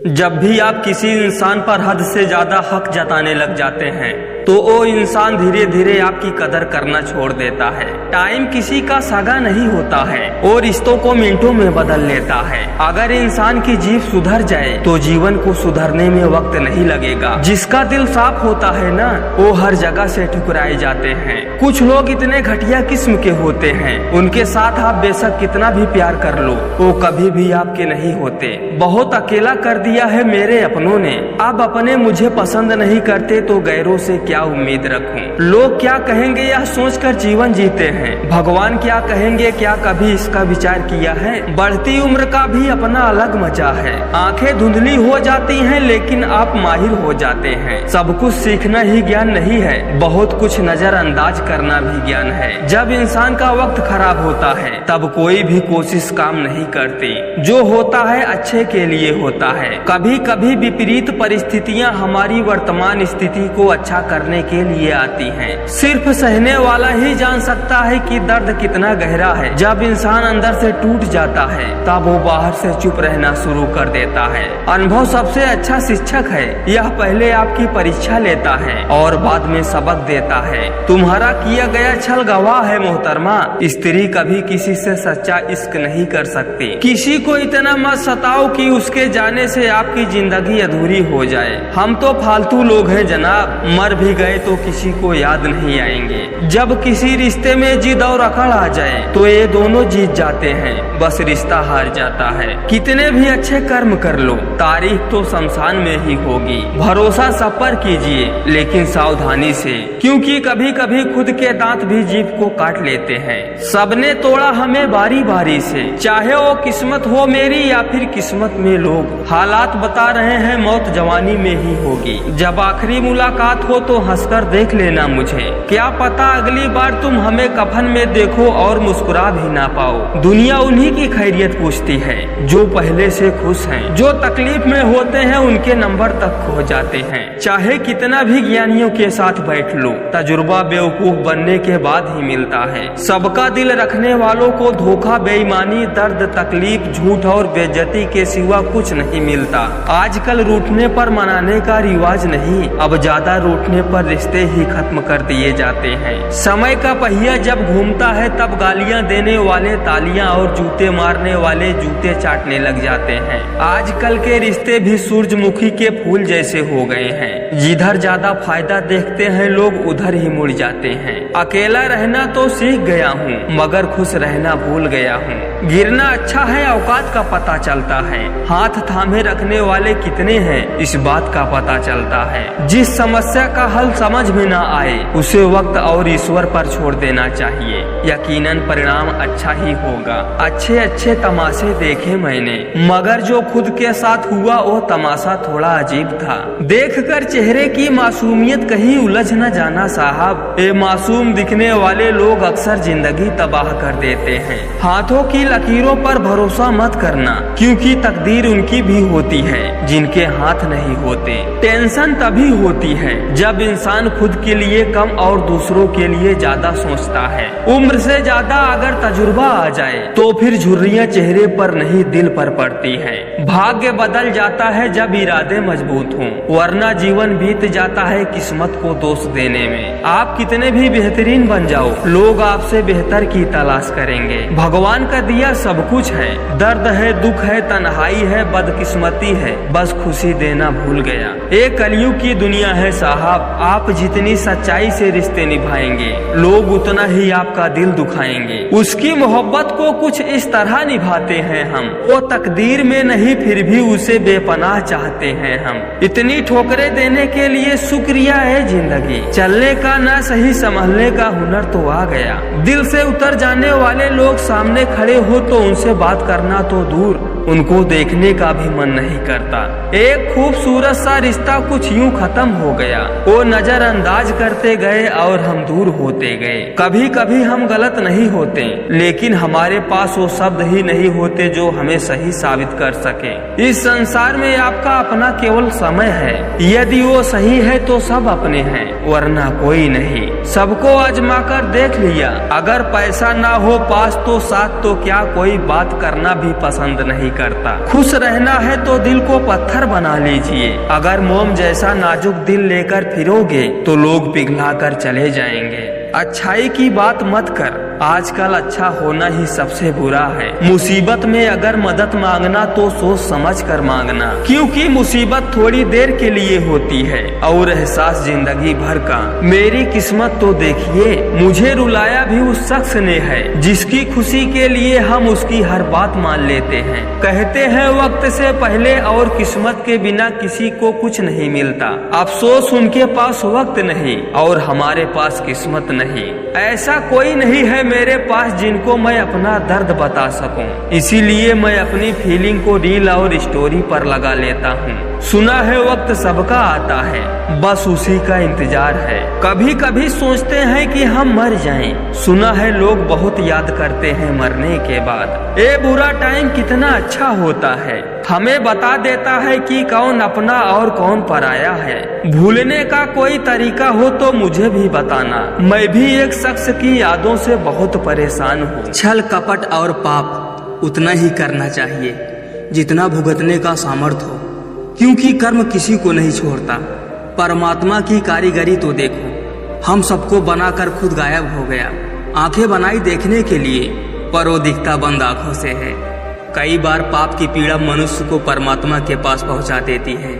जब भी आप किसी इंसान पर हद से ज्यादा हक जताने लग जाते हैं तो वो इंसान धीरे धीरे आपकी कदर करना छोड़ देता है। टाइम किसी का सगा नहीं होता है और रिश्तों को मिनटों में बदल लेता है। अगर इंसान की जीभ सुधर जाए तो जीवन को सुधरने में वक्त नहीं लगेगा। जिसका दिल साफ होता है ना, वो हर जगह से ठुकराए जाते हैं। कुछ लोग इतने घटिया किस्म के होते हैं, उनके साथ आप बेशक कितना भी प्यार कर लो, वो कभी भी आपके नहीं होते। बहुत अकेला कर दिया है मेरे अपनों ने, अब अपने मुझे पसंद नहीं करते तो गैरों से क्या उम्मीद रखूं। लोग क्या कहेंगे यह सोचकर जीवन जीते हैं, भगवान क्या कहेंगे क्या कभी इसका विचार किया है। बढ़ती उम्र का भी अपना अलग मजा है। आंखें धुंधली हो जाती हैं लेकिन आप माहिर हो जाते हैं। सब कुछ सीखना ही ज्ञान नहीं है, बहुत कुछ नजरअंदाज करना भी ज्ञान है। जब इंसान का वक्त खराब होता है तब कोई भी कोशिश काम नहीं करती। जो होता है अच्छे के लिए होता है। कभी कभी विपरीत परिस्थितियां हमारी वर्तमान स्थिति को अच्छा करने के लिए आती हैं। सिर्फ सहने वाला ही जान सकता है कि दर्द कितना गहरा है। जब इंसान अंदर से टूट जाता है तब वो बाहर से चुप रहना शुरू कर देता है। अनुभव सबसे अच्छा शिक्षक है, यह पहले आपकी परीक्षा लेता है और बाद में सबक देता है। तुम्हारा किया गया छल गवाह है मोहतरमा, स्त्री कभी किसी से सच्चा इश्क नहीं कर सकती। किसी को इतना मत सताओ कि उसके जाने से आपकी जिंदगी अधूरी हो जाए। हम तो फालतू लोग हैं जनाब, मर भी गए तो किसी को याद नहीं आएंगे। जब किसी रिश्ते में जिद और अकड़ आ जाए तो ये दोनों जीत जाते हैं, बस रिश्ता हार जाता है। कितने भी अच्छे कर्म कर लो, तारीख तो शमशान में ही होगी। भरोसा सब पर कीजिए लेकिन सावधानी से, क्योंकि कभी कभी खुद के दांत भी जीभ को काट लेते हैं। सबने तोड़ा हमें बारी बारी से, चाहे वो किस्मत हो मेरी या फिर किस्मत में लोग। हालात बता रहे हैं मौत जवानी में ही होगी। जब आखिरी मुलाकात हो तो हंसकर देख लेना मुझे, क्या पता अगली बार तुम हमें कफन में देखो और मुस्कुरा भी ना पाओ। दुनिया उन्हीं की खैरियत पूछती है जो पहले से खुश हैं। जो तकलीफ में होते हैं उनके नंबर तक खो जाते हैं। चाहे कितना भी ज्ञानियों के साथ बैठ लो, तजुर्बा बेवकूफ बनने के बाद ही मिलता है। सबका दिल रखने वालों को धोखा, बेईमानी, दर्द, तकलीफ, झूठ और बेइज्जती के सिवा कुछ नहीं मिलता। आजकल रूठने पर मनाने का रिवाज नहीं, अब ज्यादा रूठने पर रिश्ते ही खत्म कर दिए जाते हैं। समय का पहिया जब घूमता है तब गालियां देने वाले तालियां और जूते मारने वाले जूते चाटने लग जाते हैं। आजकल के रिश्ते भी सूरजमुखी के फूल जैसे हो गए हैं। जिधर ज्यादा फायदा देखते हैं लोग उधर ही मुड़ जाते हैं। अकेला रहना तो सीख गया हूँ मगर खुश रहना भूल गया हूँ। गिरना अच्छा है, औकात का पता चलता है। हाथ थामे रखने वाले कितने हैं इस बात का पता चलता है। जिस समस्या का हल समझ में ना आए उसे वक्त और ईश्वर पर छोड़ देना चाहिए, यकीनन परिणाम अच्छा ही होगा। अच्छे अच्छे तमाशे देखे मैंने मगर जो खुद के साथ हुआ वो तमाशा थोड़ा अजीब था। देखकर चेहरे की मासूमियत कहीं उलझ न जाना साहब, ये मासूम दिखने वाले लोग अक्सर जिंदगी तबाह कर देते हैं। हाथों की लकीरों पर भरोसा मत करना, क्योंकि तकदीर उनकी भी होती है जिनके हाथ नहीं होते। टेंशन तभी होती है जब इंसान खुद के लिए कम और दूसरों के लिए ज्यादा सोचता है। उम्र से ज्यादा अगर तजुर्बा आ जाए तो फिर झुर्रियां चेहरे पर नहीं दिल पर पड़ती हैं। भाग्य बदल जाता है जब इरादे मजबूत हों, वरना जीवन बीत जाता है किस्मत को दोष देने में। आप कितने भी बेहतरीन बन जाओ, लोग आपसे बेहतर की तलाश करेंगे। भगवान का दिया सब कुछ है, दर्द है, दुख है, तन्हाई है, बदकिस्मती है, बस खुशी देना भूल गया। एक कलयुग की दुनिया है साहब, आप जितनी सच्चाई से रिश्ते निभाएंगे लोग उतना ही आपका दिल दुखाएंगे। उसकी मोहब्बत को कुछ इस तरह निभाते हैं हम, वो तकदीर में नहीं फिर भी उसे बेपनाह चाहते हैं हम। इतनी ठोकरें देने के लिए शुक्रिया है जिंदगी, चलने का ना सही संभलने का हुनर तो आ गया। दिल से उतर जाने वाले लोग सामने खड़े हो तो उनसे बात करना तो दूर, उनको देखने का भी मन नहीं करता। एक खूबसूरत सा रिश्ता कुछ यूं खत्म हो गया, वो वो नजरअंदाज करते गए और हम दूर होते गए। कभी कभी हम गलत नहीं होते, लेकिन हमारे पास वो शब्द ही नहीं होते जो हमें सही साबित कर सके। इस संसार में आपका अपना केवल समय है, यदि वो सही है तो सब अपने हैं, वरना कोई नहीं। सबको आजमा कर देख लिया, अगर पैसा ना हो पास तो साथ तो क्या कोई बात करना भी पसंद नहीं करता। खुश रहना है तो दिल को पत्थर बना लीजिए, अगर मोम जैसा नाजुक दिल लेकर फिरोगे तो लोग पिघला कर चले जाएंगे। अच्छाई की बात मत कर, आजकल अच्छा होना ही सबसे बुरा है। मुसीबत में अगर मदद मांगना तो सोच समझ कर मांगना, क्योंकि मुसीबत थोड़ी देर के लिए होती है और एहसास जिंदगी भर का। मेरी किस्मत तो देखिए, मुझे रुलाया भी उस शख्स ने है जिसकी खुशी के लिए हम उसकी हर बात मान लेते हैं। कहते हैं वक्त से पहले और किस्मत के बिना किसी को कुछ नहीं मिलता। अफसोस उनके पास वक्त नहीं और हमारे पास किस्मत नहीं। ऐसा कोई नहीं है मेरे पास जिनको मैं अपना दर्द बता सकूं, इसीलिए मैं अपनी फीलिंग को रील और स्टोरी पर लगा लेता हूं। सुना है वक्त सबका आता है, बस उसी का इंतजार है। कभी कभी सोचते हैं कि हम मर जाएं, सुना है लोग बहुत याद करते हैं मरने के बाद। ये बुरा टाइम कितना अच्छा होता है, हमें बता देता है कि कौन अपना और कौन पराया है। भूलने का कोई तरीका हो तो मुझे भी बताना, मैं भी एक शख्स की यादों से बहुत परेशान हूँ। छल कपट और पाप उतना ही करना चाहिए जितना भुगतने का सामर्थ्य हो, क्योंकि कर्म किसी को नहीं छोड़ता। परमात्मा की कारीगरी तो देखो, हम सबको बनाकर खुद गायब हो गया। आंखें बनाई देखने के लिए, पर वो दिखता बंद आंखों से है। कई बार पाप की पीड़ा मनुष्य को परमात्मा के पास पहुंचा देती है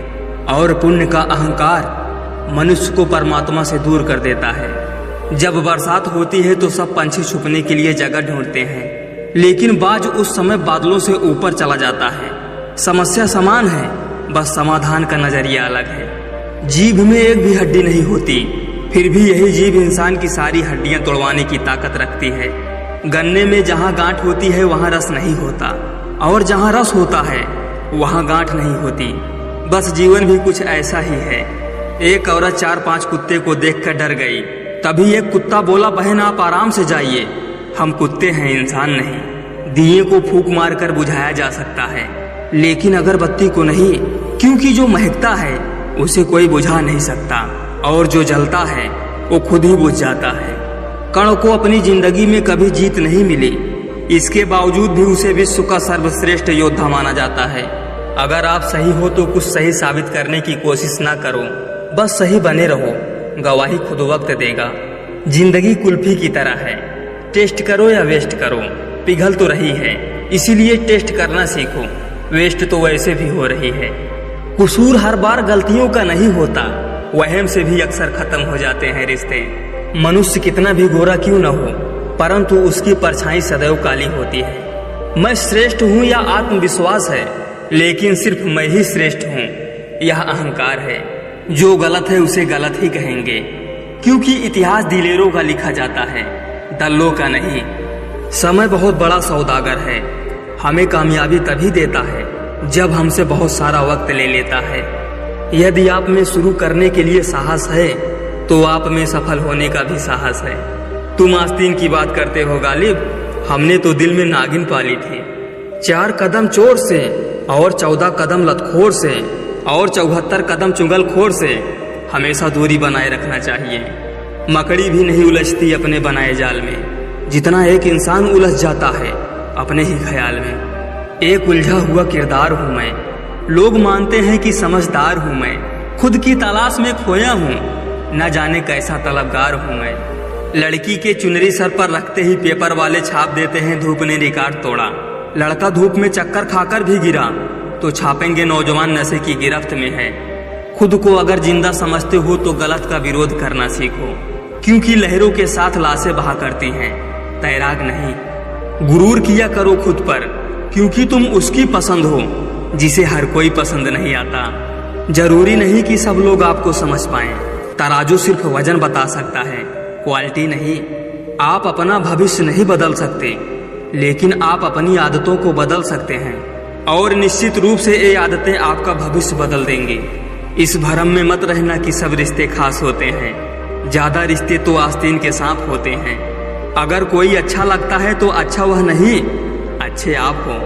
और पुण्य का अहंकार मनुष्य को परमात्मा से दूर कर देता है। जब बरसात होती है तो सब पंछी छुपने के लिए जगह ढूंढते हैं, लेकिन बाज उस समय बादलों से ऊपर चला जाता है। समस्या समान है, बस समाधान का नजरिया अलग है। जीभ में एक भी हड्डी नहीं होती, फिर भी यही जीभ इंसान की सारी हड्डियां तोड़वाने की ताकत रखती है। गन्ने में जहाँ गांठ होती है वहाँ रस नहीं होता, और जहाँ रस होता है वहाँ गांठ नहीं होती। बस जीवन भी कुछ ऐसा ही है। एक औरत 4-5 कुत्ते को देखकर डर गई, तभी एक कुत्ता बोला, बहन आप आराम से जाइए, हम कुत्ते हैं इंसान नहीं। दिए को फूंक मारकर बुझाया जा सकता है, लेकिन अगरबत्ती को नहीं, क्योंकि जो महकता है उसे कोई बुझा नहीं सकता, और जो जलता है वो खुद ही बुझ जाता है। कण को अपनी जिंदगी में कभी जीत नहीं मिली, इसके बावजूद भी उसे विश्व का सर्वश्रेष्ठ योद्धा माना जाता है। अगर आप सही हो तो कुछ सही साबित करने की कोशिश ना करो, बस सही बने रहो, गवाही खुद वक्त देगा। जिंदगी कुल्फी की तरह है, टेस्ट करो या वेस्ट करो, पिघल तो रही है, इसीलिए टेस्ट करना सीखो। वेस्ट तो वैसे भी हो रही है। कसूर हर बार गलतियों का नहीं होता, वहम से भी अक्सर खत्म हो जाते हैं रिश्ते। मनुष्य कितना भी गोरा क्यों न हो, परंतु उसकी परछाई सदैव काली होती है। मैं श्रेष्ठ हूँ या आत्मविश्वास है, लेकिन सिर्फ मैं ही श्रेष्ठ हूँ, यह अहंकार है। जो गलत है उसे गलत ही कहेंगे, क्योंकि इतिहास दिलेरों का लिखा जाता है, दल्लों का नहीं। समय बहुत बड़ा सौदागर है, हमें कामयाबी तभी देता है जब हमसे बहुत सारा वक्त ले लेता है। यदि आप में शुरू करने के लिए साहस है तो आप में सफल होने का भी साहस है। तुम आस्तीन की बात करते हो गालिब, हमने तो दिल में नागिन पाली थी। 4 कदम चोर से और 14 कदम लतखोर से और 74 कदम चुगलखोर से हमेशा दूरी बनाए रखना चाहिए। मकड़ी भी नहीं उलझती अपने बनाए जाल में, जितना एक इंसान उलझ जाता है अपने ही ख्याल में। एक उलझा हुआ किरदार हूँ मैं, लोग मानते हैं कि समझदार हूँ मैं, खुद की तलाश में खोया हूँ, न जाने कैसा तलबगार हूँ मैं। लड़की के चुनरी सर पर रखते ही पेपर वाले छाप देते हैं धूप ने रिकॉर्ड तोड़ा। लड़का धूप में चक्कर खाकर भी गिरा तो छापेंगे नौजवान नशे की गिरफ्त में है। खुद को अगर जिंदा समझते हो तो गलत का विरोध करना सीखो, क्योंकि लहरों के साथ लाशें बहा करती हैं, तैराक नहीं। गुरूर किया करो खुद पर, क्योंकि तुम उसकी पसंद हो जिसे हर कोई पसंद नहीं आता। जरूरी नहीं कि सब लोग आपको समझ पाएं, तराजू सिर्फ वजन बता सकता है, क्वालिटी नहीं। आप अपना भविष्य नहीं बदल सकते, लेकिन आप अपनी आदतों को बदल सकते हैं, और निश्चित रूप से ये आदतें आपका भविष्य बदल देंगी। इस भरम में मत रहना कि सब रिश्ते खास होते हैं। ज्यादा रिश्ते तो आस्तीन के सांप होते हैं। अगर कोई अच्छा लगता है तो अच्छा वह नहीं, अच्छे आप हो,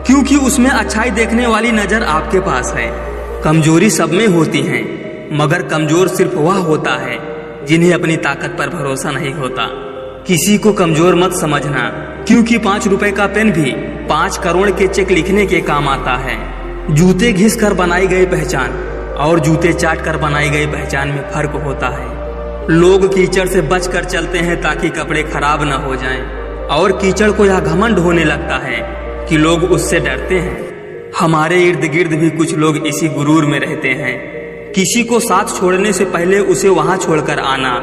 क्योंकि उसमें अच्छाई देखने वाली नजर आपके पास है। कमजोरी सब में होती है, मगर कमजोर सिर्फ वह होता है जिन्हें अपनी ताकत पर भरोसा नहीं होता। किसी को कमजोर मत समझना, क्योंकि 5 रुपए का पेन भी 5 करोड़ के चेक लिखने के काम आता है। जूते घिस कर बनाई गई पहचान और जूते चाट कर बनाई गई पहचान में फर्क होता है। लोग कीचड़ से बच कर चलते हैं ताकि कपड़े खराब न हो जाएं, और कीचड़ को यह घमंड होने लगता है कि लोग उससे डरते हैं। हमारे इर्द गिर्द भी कुछ लोग इसी गुरूर में रहते हैं। किसी को साथ छोड़ने से पहले उसे वहां छोड़कर आना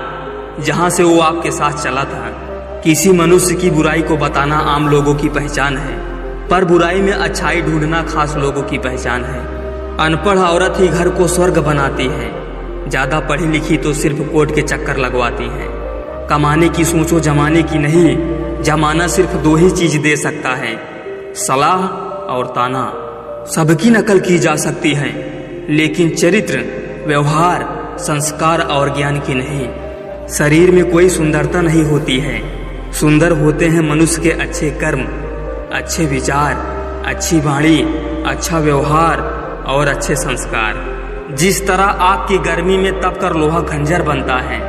जहां से वो आपके साथ चला था। किसी मनुष्य की बुराई को बताना आम लोगों की पहचान है, पर बुराई में अच्छाई ढूंढना खास लोगों की पहचान है। अनपढ़ औरत ही घर को स्वर्ग बनाती है, ज्यादा पढ़ी लिखी तो सिर्फ कोर्ट के चक्कर लगवाती है। कमाने की सोचो जमाने की नहीं, जमाना सिर्फ 2 ही चीज दे सकता है, सलाह और ताना। सबकी नकल की जा सकती है, लेकिन चरित्र, व्यवहार, संस्कार और ज्ञान की नहीं। शरीर में कोई सुंदरता नहीं होती है, सुंदर होते हैं मनुष्य के अच्छे कर्म, अच्छे विचार, अच्छी वाणी, अच्छा व्यवहार और अच्छे संस्कार। जिस तरह आग की गर्मी में तप कर लोहा खंजर बनता है,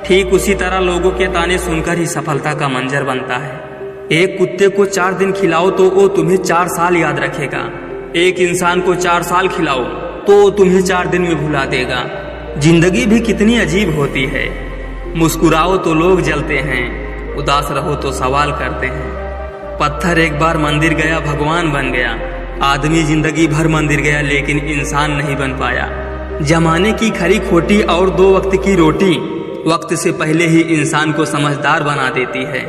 ठीक उसी तरह लोगों के ताने सुनकर ही सफलता का मंजर बनता है। एक कुत्ते को 4 दिन खिलाओ तो वो तुम्हें 4 साल याद रखेगा। एक इंसान को 4 साल खिलाओ तो वो तुम्हें 4 दिन में भुला देगा। जिंदगी भी कितनी अजीब होती है। मुस्कुराओ तो लोग जलते हैं, उदास रहो तो सवाल करते हैं। पत्थर एक बार मंदिर गया भगवान बन गया, आदमी जिंदगी भर मंदिर गया लेकिन इंसान नहीं बन पाया। जमाने की खरी खोटी और 2 वक्त की रोटी वक्त से पहले ही इंसान को समझदार बना देती है।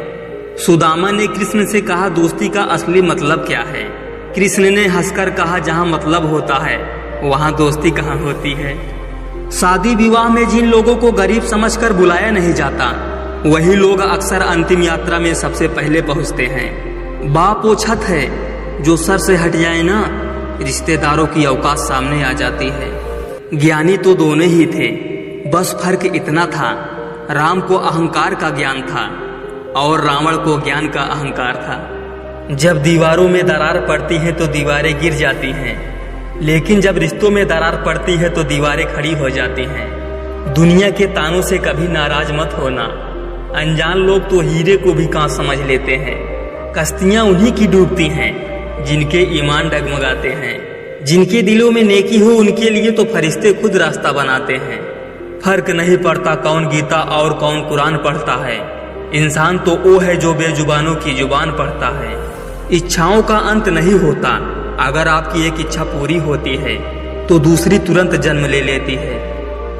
सुदामा ने कृष्ण से कहा दोस्ती का असली मतलब क्या है। कृष्ण ने हंसकर कहा जहाँ मतलब होता है वहाँ दोस्ती कहाँ होती है। शादी विवाह में जिन लोगों को गरीब समझकर बुलाया नहीं जाता, वही लोग अक्सर अंतिम यात्रा में सबसे पहले पहुँचते हैं। बाप वो छत है जो सर से हट जाए ना, रिश्तेदारों की औकात सामने आ जाती है। ज्ञानी तो दोनों ही थे, बस फर्क इतना था, राम को अहंकार का ज्ञान था और रावण को ज्ञान का अहंकार था। जब दीवारों में दरार पड़ती है तो दीवारें गिर जाती हैं, लेकिन जब रिश्तों में दरार पड़ती है तो दीवारें खड़ी हो जाती हैं। दुनिया के तानों से कभी नाराज मत होना। अनजान लोग तो हीरे को भी कांच समझ लेते हैं। कश्तियां उन्हीं की डूबती हैं जिनके ईमान डगमगाते हैं। जिनके दिलों में नेकी हो उनके लिए तो फरिश्ते खुद रास्ता बनाते हैं। फर्क नहीं पड़ता कौन गीता और कौन कुरान पढ़ता है, इंसान तो वो है जो बेजुबानों की जुबान पढ़ता है। इच्छाओं का अंत नहीं होता, अगर आपकी एक इच्छा पूरी होती है तो दूसरी तुरंत जन्म ले लेती है।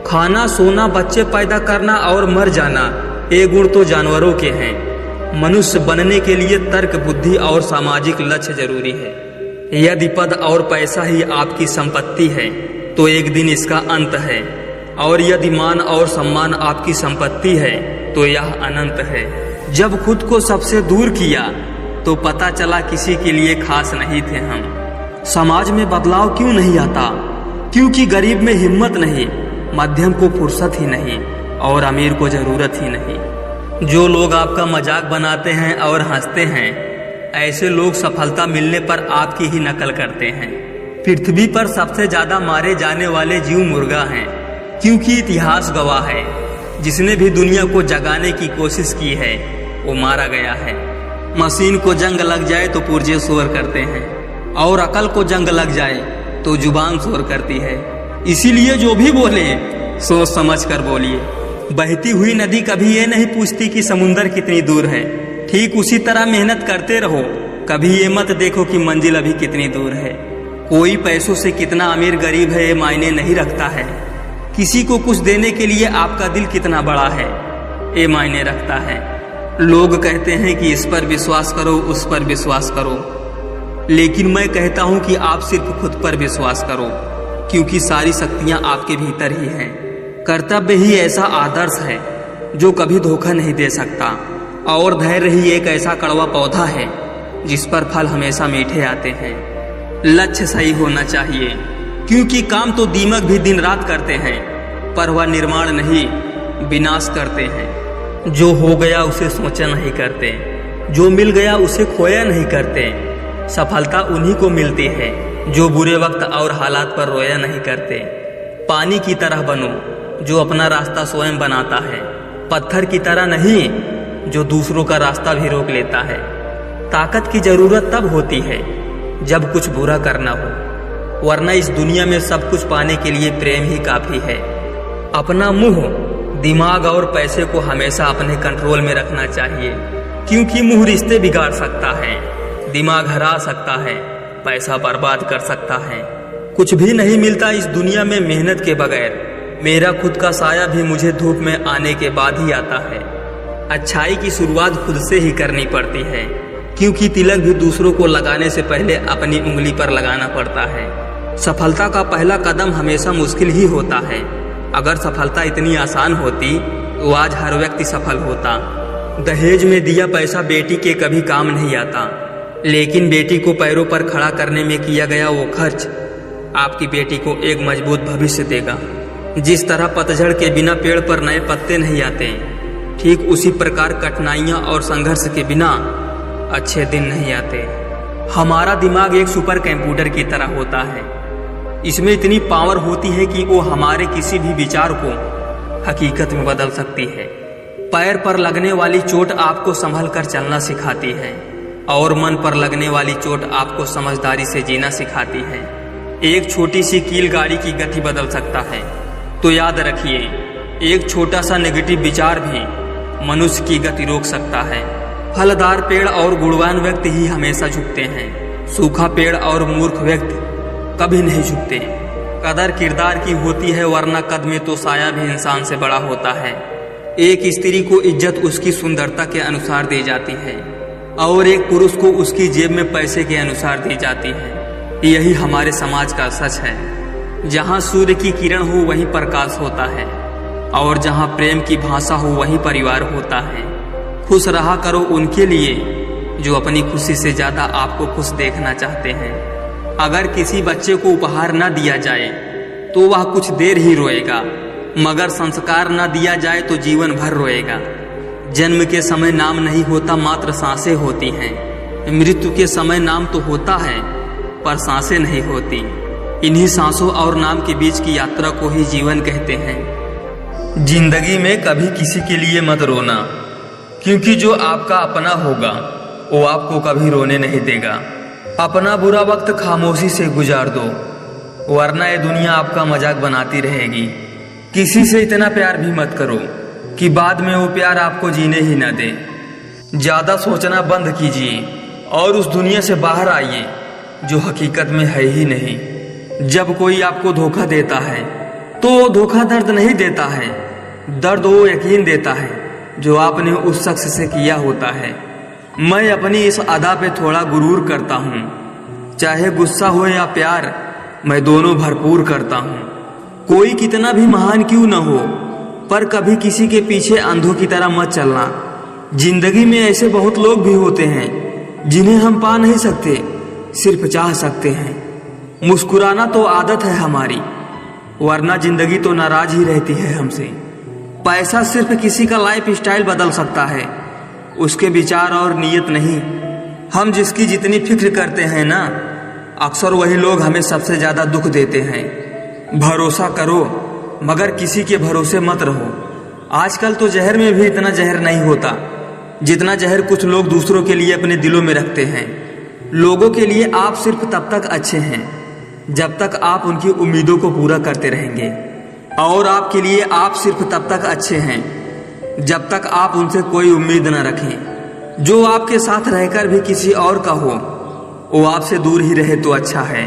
खाना, सोना, बच्चे पैदा करना और मर जाना, ये गुण तो जानवरों के हैं। मनुष्य बनने के लिए तर्क, बुद्धि और सामाजिक लक्ष्य जरूरी है। यदि पद और पैसा ही आपकी संपत्ति है तो एक दिन इसका अंत है, और यदि मान और सम्मान आपकी संपत्ति है तो यह अनंत है। जब खुद को सबसे दूर किया तो पता चला किसी के लिए खास नहीं थे हम। समाज में बदलाव क्यों नहीं आता? क्योंकि गरीब में हिम्मत नहीं, मध्यम को फुर्सत ही नहीं और अमीर को जरूरत ही नहीं। जो लोग आपका मजाक बनाते हैं और हंसते हैं, ऐसे लोग सफलता मिलने पर आपकी ही नकल करते हैं। पृथ्वी पर सबसे ज्यादा मारे जाने वाले जीव मुर्गा हैं, क्योंकि इतिहास गवाह है जिसने भी दुनिया को जगाने की कोशिश की है वो मारा गया है। मशीन को जंग लग जाए तो पुर्जे शोर करते हैं, और अकल को जंग लग जाए तो जुबान शोर करती है। इसीलिए जो भी बोले सोच समझ कर बोलिए। बहती हुई नदी कभी ये नहीं पूछती कि समुंदर कितनी दूर है। ठीक उसी तरह मेहनत करते रहो, कभी ये मत देखो कि मंजिल अभी कितनी दूर है। कोई पैसों से कितना अमीर गरीब है ये मायने नहीं रखता है। किसी को कुछ देने के लिए आपका दिल कितना बड़ा है ये मायने रखता है। लोग कहते हैं कि इस पर विश्वास करो, उस पर विश्वास करो, लेकिन मैं कहता हूं कि आप सिर्फ खुद पर विश्वास करो, क्योंकि सारी शक्तियां आपके भीतर ही हैं। कर्तव्य ही ऐसा आदर्श है जो कभी धोखा नहीं दे सकता, और धैर्य ही एक ऐसा कड़वा पौधा है जिस पर फल हमेशा मीठे आते हैं। लक्ष्य सही होना चाहिए, क्योंकि काम तो दीमक भी दिन रात करते हैं, पर वह निर्माण नहीं विनाश करते हैं। जो हो गया उसे सोचा नहीं करते, जो मिल गया उसे खोया नहीं करते। सफलता उन्हीं को मिलती है जो बुरे वक्त और हालात पर रोया नहीं करते। पानी की तरह बनो जो अपना रास्ता स्वयं बनाता है, पत्थर की तरह नहीं जो दूसरों का रास्ता भी रोक लेता है। ताकत की जरूरत तब होती है जब कुछ बुरा करना हो, वरना इस दुनिया में सब कुछ पाने के लिए प्रेम ही काफी है। अपना मुंह, दिमाग और पैसे को हमेशा अपने कंट्रोल में रखना चाहिए, क्योंकि मुंह रिश्ते बिगाड़ सकता है, दिमाग हरा सकता है, पैसा बर्बाद कर सकता है। कुछ भी नहीं मिलता इस दुनिया में मेहनत के बगैर। मेरा खुद का साया भी मुझे धूप में आने के बाद ही आता है। अच्छाई की शुरुआत खुद से ही करनी पड़ती है, क्योंकि तिलक भी दूसरों को लगाने से पहले अपनी उंगली पर लगाना पड़ता है। सफलता का पहला कदम हमेशा मुश्किल ही होता है। अगर सफलता इतनी आसान होती तो आज हर व्यक्ति सफल होता। दहेज में दिया पैसा बेटी के कभी काम नहीं आता, लेकिन बेटी को पैरों पर खड़ा करने में किया गया वो खर्च आपकी बेटी को एक मजबूत भविष्य देगा। जिस तरह पतझड़ के बिना पेड़ पर नए पत्ते नहीं आते, ठीक उसी प्रकार कठिनाइयां और संघर्ष के बिना अच्छे दिन नहीं आते। हमारा दिमाग एक सुपर कंप्यूटर की तरह होता है। इसमें इतनी पावर होती है कि वो हमारे किसी भी विचार को हकीकत में बदल सकती है। पैर पर लगने वाली चोट आपको संभल कर चलना सिखाती है, और मन पर लगने वाली चोट आपको समझदारी से जीना सिखाती है। एक छोटी सी कील गाड़ी की गति बदल सकता है, तो याद रखिए एक छोटा सा नेगेटिव विचार भी मनुष्य की गति रोक सकता है। फलदार पेड़ और गुणवान व्यक्ति ही हमेशा झुकते हैं, सूखा पेड़ और मूर्ख व्यक्ति कभी नहीं झुकते। कदर किरदार की होती है, वरना कद में तो साया भी इंसान से बड़ा होता है। एक स्त्री को इज्जत उसकी सुंदरता के अनुसार दी जाती है, और एक पुरुष को उसकी जेब में पैसे के अनुसार दी जाती है। यही हमारे समाज का सच है। जहाँ सूर्य की किरण हो वहीं प्रकाश होता है, और जहाँ प्रेम की भाषा हो वहीं परिवार होता है। खुश रहा करो उनके लिए जो अपनी खुशी से ज्यादा आपको खुश देखना चाहते हैं। अगर किसी बच्चे को उपहार न दिया जाए तो वह कुछ देर ही रोएगा, मगर संस्कार न दिया जाए तो जीवन भर रोएगा। जन्म के समय नाम नहीं होता, मात्र सांसें होती हैं। मृत्यु के समय नाम तो होता है, पर सांसें नहीं होती। इन्हीं सांसों और नाम के बीच की यात्रा को ही जीवन कहते हैं। जिंदगी में कभी किसी के लिए मत रोना, क्योंकि जो आपका अपना होगा वो आपको कभी रोने नहीं देगा। अपना बुरा वक्त खामोशी से गुजार दो, वरना ये दुनिया आपका मजाक बनाती रहेगी। किसी से इतना प्यार भी मत करो कि बाद में वो प्यार आपको जीने ही न दे। ज्यादा सोचना बंद कीजिए और उस दुनिया से बाहर आइए जो हकीकत में है ही नहीं। जब कोई आपको धोखा देता है तो धोखा दर्द नहीं देता है, दर्द वो यकीन देता है जो आपने उस शख्स से किया होता है। मैं अपनी इस अदा पे थोड़ा गुरूर करता हूँ, चाहे गुस्सा हो या प्यार, मैं दोनों भरपूर करता हूँ। कोई कितना भी महान क्यों न हो, पर कभी किसी के पीछे अंधों की तरह मत चलना। जिंदगी में ऐसे बहुत लोग भी होते हैं जिन्हें हम पा नहीं सकते, सिर्फ चाह सकते हैं। मुस्कुराना तो आदत है हमारी, वरना जिंदगी तो नाराज ही रहती है हमसे। पैसा सिर्फ किसी का लाइफ स्टाइल बदल सकता है, उसके विचार और नीयत नहीं। हम जिसकी जितनी फिक्र करते हैं ना, अक्सर वही लोग हमें सबसे ज्यादा दुख देते हैं। भरोसा करो मगर किसी के भरोसे मत रहो। आजकल तो जहर में भी इतना जहर नहीं होता जितना जहर कुछ लोग दूसरों के लिए अपने दिलों में रखते हैं। लोगों के लिए आप सिर्फ तब तक अच्छे हैं जब तक आप उनकी उम्मीदों को पूरा करते रहेंगे, और आपके लिए आप सिर्फ तब तक अच्छे हैं जब तक आप उनसे कोई उम्मीद न रखें। जो आपके साथ रहकर भी किसी और का हो वो आपसे दूर ही रहे तो अच्छा है।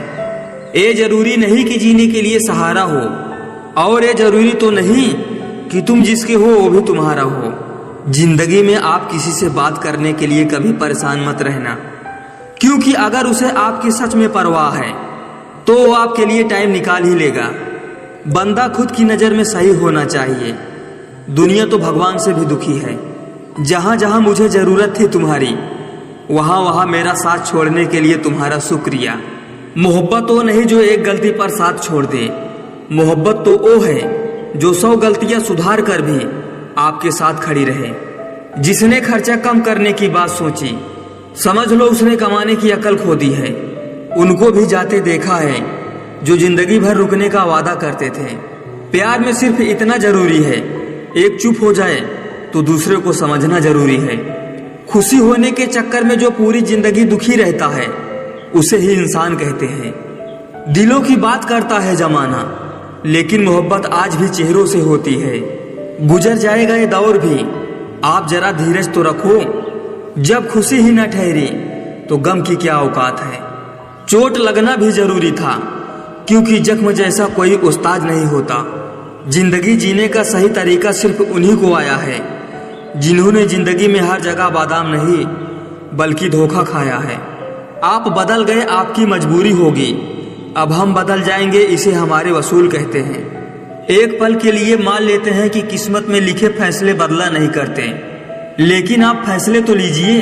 ये जरूरी नहीं कि जीने के लिए सहारा हो, और ये जरूरी तो नहीं कि तुम जिसके हो वो भी तुम्हारा हो। जिंदगी में आप किसी से बात करने के लिए कभी परेशान मत रहना, क्योंकि अगर उसे आपकी सच में परवाह है तो वो आपके लिए टाइम निकाल ही लेगा। बंदा खुद की नजर में सही होना चाहिए। दुनिया तो भगवान से भी दुखी है। जहां जहां मुझे जरूरत थी तुम्हारी, वहां वहां मेरा साथ छोड़ने के लिए तुम्हारा शुक्रिया। मोहब्बत वो नहीं जो एक गलती पर साथ छोड़ दे। मोहब्बत तो वो है जो 100 गलतियां सुधार कर भी आपके साथ खड़ी रहे। जिसने खर्चा कम करने की बात सोची, समझ लो उसने कमाने की अकल खो दी है। उनको भी जाते देखा है जो जिंदगी भर रुकने का वादा करते थे। प्यार में सिर्फ इतना जरूरी है, एक चुप हो जाए तो दूसरे को समझना जरूरी है। खुशी होने के चक्कर में जो पूरी जिंदगी दुखी रहता है उसे ही इंसान कहते हैं। दिलों की बात करता है जमाना, लेकिन मोहब्बत आज भी चेहरों से होती है। गुजर जाएगा ये दौर भी, आप जरा धीरज तो रखो। जब खुशी ही न ठहरी तो गम की क्या औकात है। चोट लगना भी जरूरी था, क्योंकि जख्म जैसा कोई उस्ताद नहीं होता। जिंदगी जीने का सही तरीका सिर्फ उन्हीं को आया है जिन्होंने जिंदगी में हर जगह बादाम नहीं बल्कि धोखा खाया है। आप बदल गए, आपकी मजबूरी होगी, अब हम बदल जाएंगे, इसे हमारे वसूल कहते हैं। एक पल के लिए मान लेते हैं कि किस्मत में लिखे फैसले बदला नहीं करते, लेकिन आप फैसले तो लीजिए,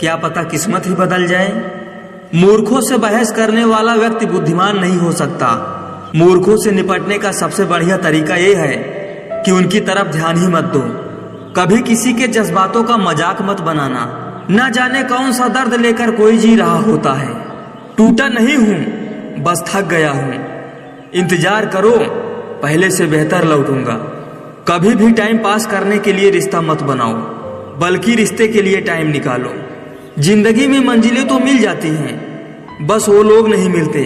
क्या पता किस्मत ही बदल जाए। मूर्खों से बहस करने वाला व्यक्ति बुद्धिमान नहीं हो सकता। मूर्खों से निपटने का सबसे बढ़िया तरीका यह है कि उनकी तरफ ध्यान ही मत दो। कभी किसी के जज्बातों का मजाक मत बनाना। न जाने कौन सा दर्द लेकर कोई जी रहा होता है। टूटा नहीं हूं, बस थक गया हूं। इंतजार करो, पहले से बेहतर लौटूंगा। कभी भी टाइम पास करने के लिए रिश्ता मत बनाओ, बल्कि रिश्ते के लिए टाइम निकालो। जिंदगी में मंजिलें तो मिल जाती हैं, बस वो लोग नहीं मिलते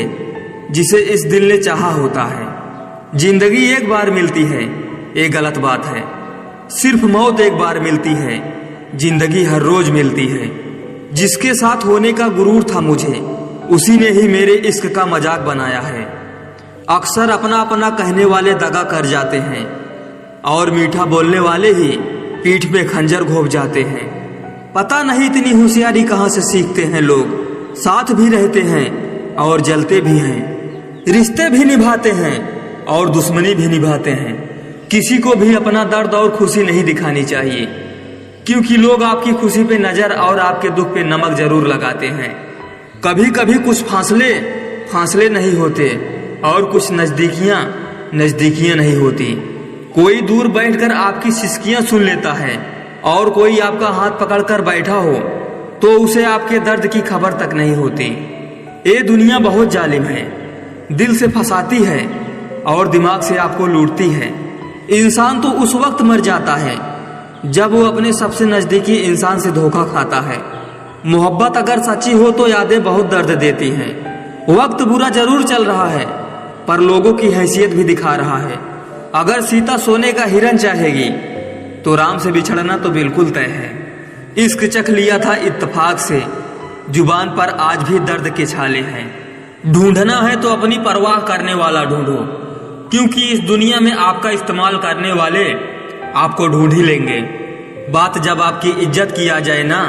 जिसे इस दिल ने चाहा होता है। जिंदगी एक बार मिलती है, ये गलत बात है। सिर्फ मौत एक बार मिलती है, जिंदगी हर रोज मिलती है। जिसके साथ होने का गुरूर था मुझे, उसी ने ही मेरे इश्क का मजाक बनाया है। अक्सर अपना अपना कहने वाले दगा कर जाते हैं, और मीठा बोलने वाले ही पीठ पे खंजर घोंप जाते हैं। पता नहीं इतनी होशियारी कहाँ से सीखते हैं लोग। साथ भी रहते हैं और जलते भी हैं, रिश्ते भी निभाते हैं और दुश्मनी भी निभाते हैं। किसी को भी अपना दर्द और खुशी नहीं दिखानी चाहिए, क्योंकि लोग आपकी खुशी पे नजर और आपके दुख पे नमक जरूर लगाते हैं। कभी कभी कुछ फासले नहीं होते और कुछ नजदीकियां नहीं होती। कोई दूर बैठकर आपकी सिसकियां सुन लेता है और कोई आपका हाथ पकड़कर बैठा हो तो उसे आपके दर्द की खबर तक नहीं होती। ये दुनिया बहुत जालिम है, दिल से फंसाती है और दिमाग से आपको लूटती है। इंसान तो उस वक्त मर जाता है जब वो अपने सबसे नजदीकी इंसान से धोखा खाता है। मोहब्बत अगर सच्ची हो तो यादें बहुत दर्द देती हैं। वक्त बुरा जरूर चल रहा है, पर लोगों की हैसियत भी दिखा रहा है। अगर सीता सोने का हिरन चाहेगी तो राम से बिछड़ना तो बिल्कुल तय है। इश्क चख लिया था इत्तेफाक से, जुबान पर आज भी दर्द के छाले हैं। ढूंढना है तो अपनी परवाह करने वाला ढूंढो, क्योंकि इस दुनिया में आपका इस्तेमाल करने वाले आपको ढूंढ ही लेंगे। बात जब आपकी इज्जत की आ जाए ना,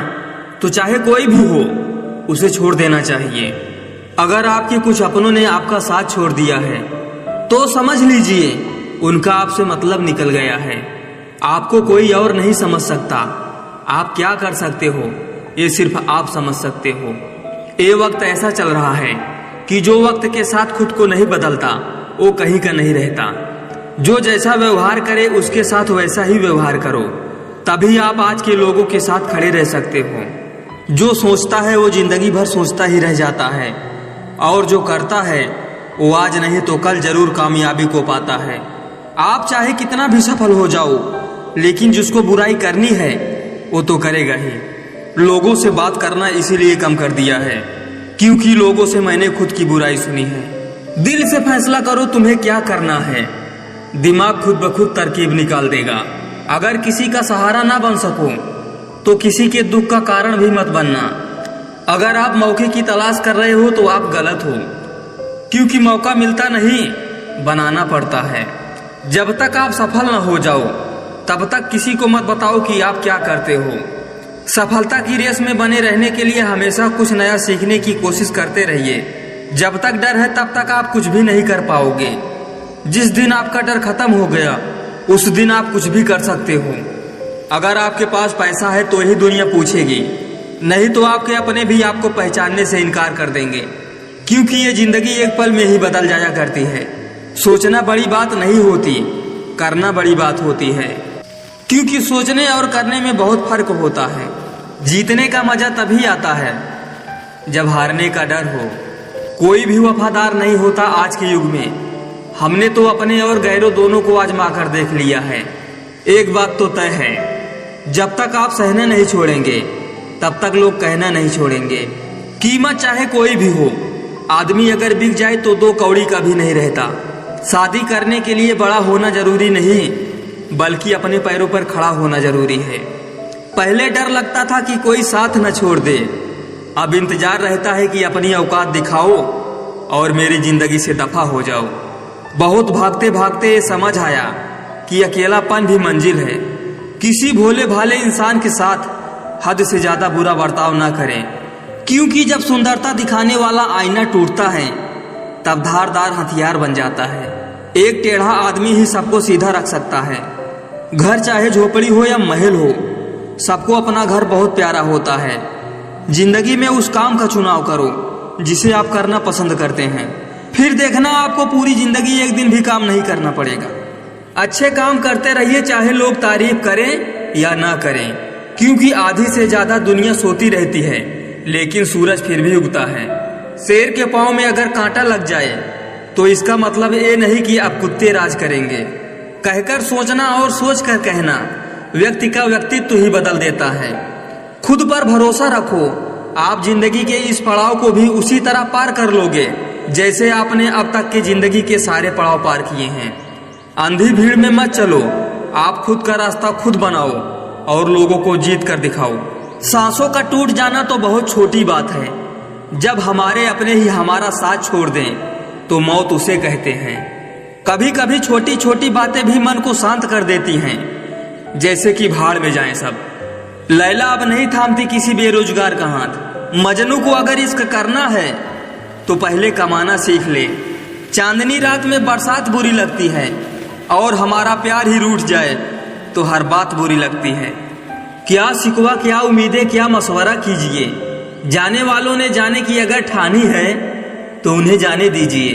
तो चाहे कोई भी हो उसे छोड़ देना चाहिए। अगर आपके कुछ अपनों ने आपका साथ छोड़ दिया है तो समझ लीजिए उनका आपसे मतलब निकल गया है। आपको कोई और नहीं समझ सकता। आप क्या कर सकते हो ये सिर्फ आप समझ सकते हो। ये वक्त ऐसा चल रहा है कि जो वक्त के साथ खुद को नहीं बदलता वो कहीं का नहीं रहता। जो जैसा व्यवहार करे उसके साथ वैसा ही व्यवहार करो, तभी आप आज के लोगों के साथ खड़े रह सकते हो। जो सोचता है वो जिंदगी भर सोचता ही रह जाता है, और जो करता है वो आज नहीं तो कल जरूर कामयाबी को पाता है। आप चाहे कितना भी सफल हो जाओ, लेकिन जिसको बुराई करनी है वो तो करेगा ही। लोगों से बात करना इसीलिए कम कर दिया है क्योंकि लोगों से मैंने खुद की बुराई सुनी है। दिल से फैसला करो तुम्हें क्या करना है, दिमाग खुद ब खुद तरकीब निकाल देगा। अगर किसी का सहारा ना बन सको तो किसी के दुख का कारण भी मत बनना। अगर आप मौके की तलाश कर रहे हो तो आप गलत हो, क्योंकि मौका मिलता नहीं बनाना पड़ता है। जब तक आप सफल ना हो जाओ तब तक किसी को मत बताओ कि आप क्या करते हो। सफलता की रेस में बने रहने के लिए हमेशा कुछ नया सीखने की कोशिश करते रहिए। जब तक डर है तब तक आप कुछ भी नहीं कर पाओगे। जिस दिन आपका डर खत्म हो गया उस दिन आप कुछ भी कर सकते हो। अगर आपके पास पैसा है तो ही दुनिया पूछेगी, नहीं तो आपके अपने भी आपको पहचानने से इनकार कर देंगे। क्योंकि ये जिंदगी एक पल में ही बदल जाया करती है। सोचना बड़ी बात नहीं होती, करना बड़ी बात होती है। क्योंकि सोचने और करने में बहुत फर्क होता है। जीतने का मजा तभी आता है जब हारने का डर हो। कोई भी वफादार नहीं होता आज के युग में। हमने तो अपने और गैरों दोनों को आजमा कर देख लिया है। एक बात तो तय है, जब तक आप सहना नहीं छोड़ेंगे तब तक लोग कहना नहीं छोड़ेंगे। कीमत चाहे कोई भी हो, आदमी अगर बिक जाए तो 2 कौड़ी का भी नहीं रहता। शादी करने के लिए बड़ा होना जरूरी नहीं, बल्कि अपने पैरों पर खड़ा होना जरूरी है। पहले डर लगता था कि कोई साथ न छोड़ दे, अब इंतजार रहता है कि अपनी औकात दिखाओ और मेरी जिंदगी से दफा हो जाओ। बहुत भागते भागते ये समझ आया कि अकेलापन भी मंजिल है। किसी भोले भाले इंसान के साथ हद से ज्यादा बुरा बर्ताव ना करें, क्योंकि जब सुंदरता दिखाने वाला आईना टूटता है तब धारदार हथियार बन जाता है। एक टेढ़ा आदमी ही सबको सीधा रख सकता है। घर चाहे झोपड़ी हो या महल हो, सबको अपना घर बहुत प्यारा होता है। जिंदगी में उस काम का चुनाव करो जिसे आप करना पसंद करते हैं, फिर देखना आपको पूरी जिंदगी एक दिन भी काम नहीं करना पड़ेगा। अच्छे काम करते रहिए, चाहे लोग तारीफ करें या ना करें, क्योंकि आधी से ज्यादा दुनिया सोती रहती है लेकिन सूरज फिर भी उगता है। शेर के पांव में अगर कांटा लग जाए तो इसका मतलब ये नहीं कि अब कुत्ते राज करेंगे। कहकर सोचना और सोच कर कहना व्यक्ति का व्यक्तित्व ही बदल देता है। खुद पर भरोसा रखो, आप जिंदगी के इस पड़ाव को भी उसी तरह पार कर लोगे जैसे आपने अब तक की जिंदगी के सारे पड़ाव पार किए हैं। अंधी भीड़ में मत चलो, आप खुद का रास्ता खुद बनाओ और लोगों को जीत कर दिखाओ। सांसों का टूट जाना तो बहुत छोटी बात है, जब हमारे अपने ही हमारा साथ छोड़ दें तो मौत उसे कहते हैं। कभी कभी छोटी छोटी बातें भी मन को शांत कर देती हैं, जैसे कि भाड़ में जाएं सब। लैला अब नहीं थामती किसी बेरोजगार का हाथ। मजनू को अगर इश्क करना है तो पहले कमाना सीख ले। चांदनी रात में बरसात बुरी लगती है और हमारा प्यार ही रूठ जाए तो हर बात बुरी लगती है। क्या शिकवा, क्या उम्मीदें, क्या मशवरा कीजिए। जाने वालों ने जाने की अगर ठानी है तो उन्हें जाने दीजिए।